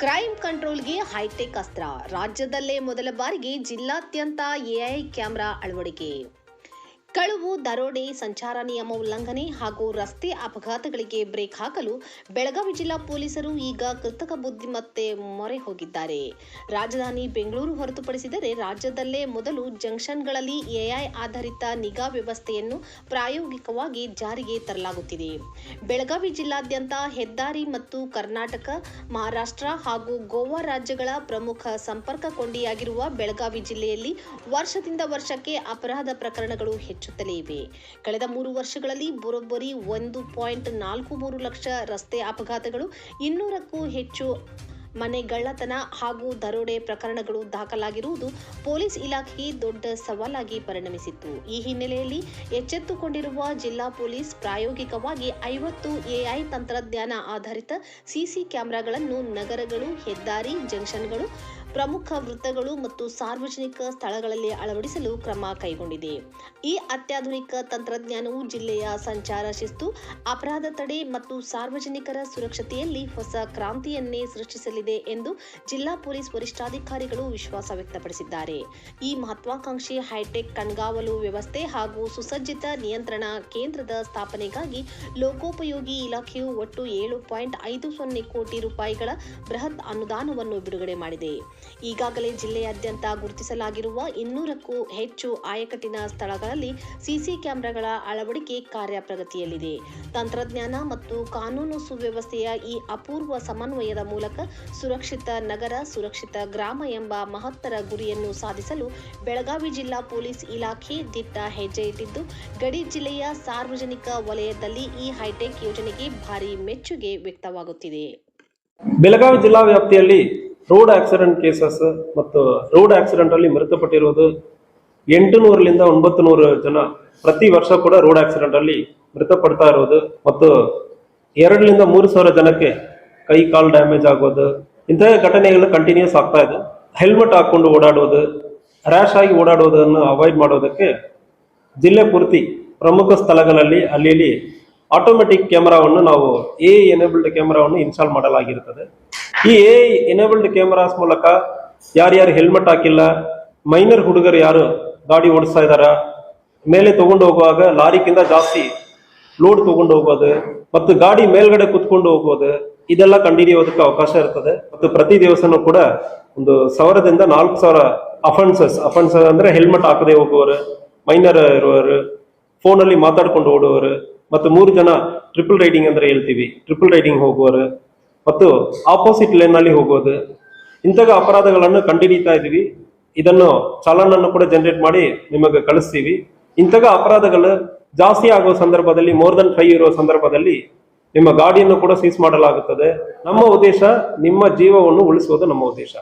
Crime ಕಂಟ್ರೋಲ್ಗೆ high tech ಅಸ್ತ್ರ. ರಾಜ್ಯದಲ್ಲೇ ಮೊದಲ ಬಾರಿಗೆ ಜಿಲ್ಲಾದ್ಯಂತ ಎಐ ಕ್ಯಾಮೆರಾ ಅಳವಡಿಕೆ. ಕಳವು, ದರೋಡೆ, ಸಂಚಾರ ನಿಯಮ ಉಲ್ಲಂಘನೆ ಹಾಗೂ ರಸ್ತೆ ಅಪಘಾತಗಳಿಗೆ ಬ್ರೇಕ್ ಹಾಕಲು ಬೆಳಗಾವಿ ಜಿಲ್ಲಾ ಪೊಲೀಸರು ಈಗ ಕೃತಕ ಬುದ್ಧಿಮತ್ತೆ ಮೊರೆ ಹೋಗಿದ್ದಾರೆ. ರಾಜಧಾನಿ ಬೆಂಗಳೂರು ಹೊರತುಪಡಿಸಿದರೆ ರಾಜ್ಯದಲ್ಲೇ ಮೊದಲು ಜಂಕ್ಷನ್ಗಳಲ್ಲಿ ಎಐ ಆಧಾರಿತ ನಿಗಾ ವ್ಯವಸ್ಥೆಯನ್ನು ಪ್ರಾಯೋಗಿಕವಾಗಿ ಜಾರಿಗೆ ತರಲಾಗುತ್ತಿದೆ. ಬೆಳಗಾವಿ ಜಿಲ್ಲಾದ್ಯಂತ ಹೆದ್ದಾರಿ ಮತ್ತು ಕರ್ನಾಟಕ, ಮಹಾರಾಷ್ಟ್ರ ಹಾಗೂ ಗೋವಾ ರಾಜ್ಯಗಳ ಪ್ರಮುಖ ಸಂಪರ್ಕ ಕೊಂಡಿಯಾಗಿರುವ ಬೆಳಗಾವಿ ಜಿಲ್ಲೆಯಲ್ಲಿ ವರ್ಷದಿಂದ ವರ್ಷಕ್ಕೆ ಅಪರಾಧ ಪ್ರಕರಣಗಳು ಹೆಚ್ಚುತ್ತಲೇ ಇವೆ. ಕಳೆದ 3 ವರ್ಷಗಳಲ್ಲಿ ಬರೋಬ್ಬರಿ 1.43 ಲಕ್ಷ ರಸ್ತೆ ಅಪಘಾತಗಳು, 200ಕ್ಕೂ ಹೆಚ್ಚು ಮನೆಗಳ್ಳತನ ಹಾಗೂ ದರೋಡೆ ಪ್ರಕರಣಗಳು ದಾಖಲಾಗಿರುವುದು ಪೊಲೀಸ್ ಇಲಾಖೆಗೆ ದೊಡ್ಡ ಸವಾಲಾಗಿ ಪರಿಣಮಿಸಿತ್ತು. ಈ ಹಿನ್ನೆಲೆಯಲ್ಲಿ ಎಚ್ಚೆತ್ತುಕೊಂಡಿರುವ ಜಿಲ್ಲಾ ಪೊಲೀಸ್ ಪ್ರಾಯೋಗಿಕವಾಗಿ 50 ಎಐ ತಂತ್ರಜ್ಞಾನ ಆಧಾರಿತ ಸಿಸಿ ಕ್ಯಾಮೆರಾಗಳನ್ನು ನಗರಗಳು, ಹೆದ್ದಾರಿ, ಜಂಕ್ಷನ್ಗಳು, ಪ್ರಮುಖ ವೃತ್ತಗಳು ಮತ್ತು ಸಾರ್ವಜನಿಕ ಸ್ಥಳಗಳಲ್ಲಿ ಅಳವಡಿಸಲು ಕ್ರಮ ಕೈಗೊಂಡಿದೆ. ಈ ಅತ್ಯಾಧುನಿಕ ತಂತ್ರಜ್ಞಾನವು ಜಿಲ್ಲೆಯ ಸಂಚಾರ ಶಿಸ್ತು, ಅಪರಾಧ ತಡೆ ಮತ್ತು ಸಾರ್ವಜನಿಕರ ಸುರಕ್ಷತೆಯಲ್ಲಿ ಹೊಸ ಕ್ರಾಂತಿಯನ್ನೇ ಸೃಷ್ಟಿಸಲಿದೆ ಎಂದು ಜಿಲ್ಲಾ ಪೊಲೀಸ್ ವರಿಷ್ಠಾಧಿಕಾರಿಗಳು ವಿಶ್ವಾಸ ವ್ಯಕ್ತಪಡಿಸಿದ್ದಾರೆ. ಈ ಮಹತ್ವಾಕಾಂಕ್ಷಿ ಹೈಟೆಕ್ ಕಣ್ಗಾವಲು ವ್ಯವಸ್ಥೆ ಹಾಗೂ ಸುಸಜ್ಜಿತ ನಿಯಂತ್ರಣ ಕೇಂದ್ರದ ಸ್ಥಾಪನೆಗಾಗಿ ಲೋಕೋಪಯೋಗಿ ಇಲಾಖೆಯು ಒಟ್ಟು 7.50 ಕೋಟಿ ರೂಪಾಯಿಗಳ ಬೃಹತ್ ಅನುದಾನವನ್ನು ಬಿಡುಗಡೆ ಮಾಡಿದೆ. ಈಗಾಗಲೇ ಜಿಲ್ಲೆಯಾದ್ಯಂತ ಗುರುತಿಸಲಾಗಿರುವ 200ಕ್ಕೂ ಹೆಚ್ಚು ಆಯಕಟ್ಟಿನ ಸ್ಥಳಗಳಲ್ಲಿ ಸಿಸಿ ಕ್ಯಾಮೆರಾಗಳ ಅಳವಡಿಕೆ ಕಾರ್ಯ ಪ್ರಗತಿಯಲ್ಲಿದೆ. ತಂತ್ರಜ್ಞಾನ ಮತ್ತು ಕಾನೂನು ಸುವ್ಯವಸ್ಥೆಯ ಈ ಅಪೂರ್ವ ಸಮನ್ವಯದ ಮೂಲಕ ಸುರಕ್ಷಿತ ನಗರ, ಸುರಕ್ಷಿತ ಗ್ರಾಮ ಎಂಬ ಮಹತ್ತರ ಗುರಿಯನ್ನು ಸಾಧಿಸಲು ಬೆಳಗಾವಿ ಜಿಲ್ಲಾ ಪೊಲೀಸ್ ಇಲಾಖೆ ದಿಟ್ಟ ಹೆಜ್ಜೆ ಇಟ್ಟಿದ್ದು, ಗಡಿ ಜಿಲ್ಲೆಯ ಸಾರ್ವಜನಿಕ ವಲಯದಲ್ಲಿ ಈ ಹೈಟೆಕ್ ಯೋಜನೆಗೆ ಭಾರಿ ಮೆಚ್ಚುಗೆ ವ್ಯಕ್ತವಾಗುತ್ತಿದೆ. ಬೆಳಗಾವಿ ಜಿಲ್ಲಾ ವ್ಯಾಪ್ತಿಯಲ್ಲಿ ರೋಡ್ ಆಕ್ಸಿಡೆಂಟ್ ಕೇಸಸ್ ಮತ್ತು ರೋಡ್ ಆಕ್ಸಿಡೆಂಟ್ ಅಲ್ಲಿ ಮೃತಪಟ್ಟಿರುವುದು 800ರಿಂದ 900 ಜನ ಪ್ರತಿ ವರ್ಷ ಕೂಡ ರೋಡ್ ಆಕ್ಸಿಡೆಂಟ್ ಅಲ್ಲಿ ಮೃತಪಡ್ತಾ ಇರೋದು ಮತ್ತು 2ರಿಂದ 3,000 ಜನಕ್ಕೆ ಕೈ ಕಾಲು ಡ್ಯಾಮೇಜ್ ಆಗೋದು, ಇಂತಹ ಘಟನೆಗಳು ಕಂಟಿನ್ಯೂಸ್ ಆಗ್ತಾ ಇದೆ. ಹೆಲ್ಮೆಟ್ ಹಾಕೊಂಡು ಓಡಾಡೋದು, ರ್ಯಾಶ್ ಆಗಿ ಓಡಾಡೋದನ್ನು ಅವಾಯ್ಡ್ ಮಾಡೋದಕ್ಕೆ ಜಿಲ್ಲೆ ಪೂರ್ತಿ ಪ್ರಮುಖ ಸ್ಥಳಗಳಲ್ಲಿ ಅಲ್ಲಿ ಆಟೋಮೆಟಿಕ್ ಕ್ಯಾಮೆರಾವನ್ನು ನಾವು ಎ ಎನೇಬಲ್ಡ್ ಕ್ಯಾಮೆರಾವನ್ನು ಇನ್ಸ್ಟಾಲ್ ಮಾಡಲಾಗಿರುತ್ತದೆ. ಈ ಎ ಎನೇಬಲ್ಡ್ ಕ್ಯಾಮೆರಾಸ್ ಮೂಲಕ ಯಾರ್ಯಾರು ಹೆಲ್ಮೆಟ್ ಹಾಕಿಲ್ಲ, ಮೈನರ್ ಹುಡುಗರು ಯಾರು ಗಾಡಿ ಓಡಿಸ್ತಾ ಇದಾರ, ಮೇಲೆ ತಗೊಂಡು ಹೋಗುವಾಗ ಲಾರಿಗಿಂತ ಜಾಸ್ತಿ ಲೋಡ್ ತಗೊಂಡು ಹೋಗೋದು ಮತ್ತು ಗಾಡಿ ಮೇಲ್ಗಡೆ ಕುತ್ಕೊಂಡು ಹೋಗೋದು, ಇದೆಲ್ಲ ಕಂಡುಹಿಡಿಯೋದಕ್ಕೆ ಅವಕಾಶ ಇರ್ತದೆ. ಮತ್ತು ಪ್ರತಿ ದಿವಸನೂ ಕೂಡ 1,000ದಿಂದ 4,000 ಅಫೆನ್ಸಸ್ ಅಂದ್ರೆ ಹೆಲ್ಮೆಟ್ ಹಾಕದೆ ಹೋಗುವವರು, ಮೈನರ್ ಇರುವವರು, ಫೋನಲ್ಲಿ ಮಾತಾಡ್ಕೊಂಡು ಓಡುವವರು ಮತ್ತು 3 ಜನ ಟ್ರಿಪಲ್ ರೈಡಿಂಗ್ ಅಂದ್ರೆ ಹೇಳ್ತೀವಿ, ಟ್ರಿಪಲ್ ರೈಡಿಂಗ್ ಹೋಗುವವರು ಮತ್ತು ಆಪೋಸಿಟ್ ಲೇನ್ ನಲ್ಲಿ ಹೋಗೋದು, ಇಂತಹ ಅಪರಾಧಗಳನ್ನು ಕಂಡುಹಿಡಿತಾ ಇದೀವಿ. ಇದನ್ನು ಚಾಲನನ್ನು ಕೂಡ ಜನರೇಟ್ ಮಾಡಿ ನಿಮಗೆ ಕಳಿಸ್ತೀವಿ. ಇಂತಹ ಅಪರಾಧಗಳು ಜಾಸ್ತಿ ಆಗೋ ಸಂದರ್ಭದಲ್ಲಿ, ಮೋರ್ ದನ್ 5 ಇರೋ ಸಂದರ್ಭದಲ್ಲಿ ನಿಮ್ಮ ಗಾಡಿಯನ್ನು ಕೂಡ ಸೀಸ್ ಮಾಡಲಾಗುತ್ತದೆ. ನಮ್ಮ ಉದ್ದೇಶ ನಿಮ್ಮ ಜೀವವನ್ನು ಉಳಿಸುವುದು ನಮ್ಮ ಉದ್ದೇಶ.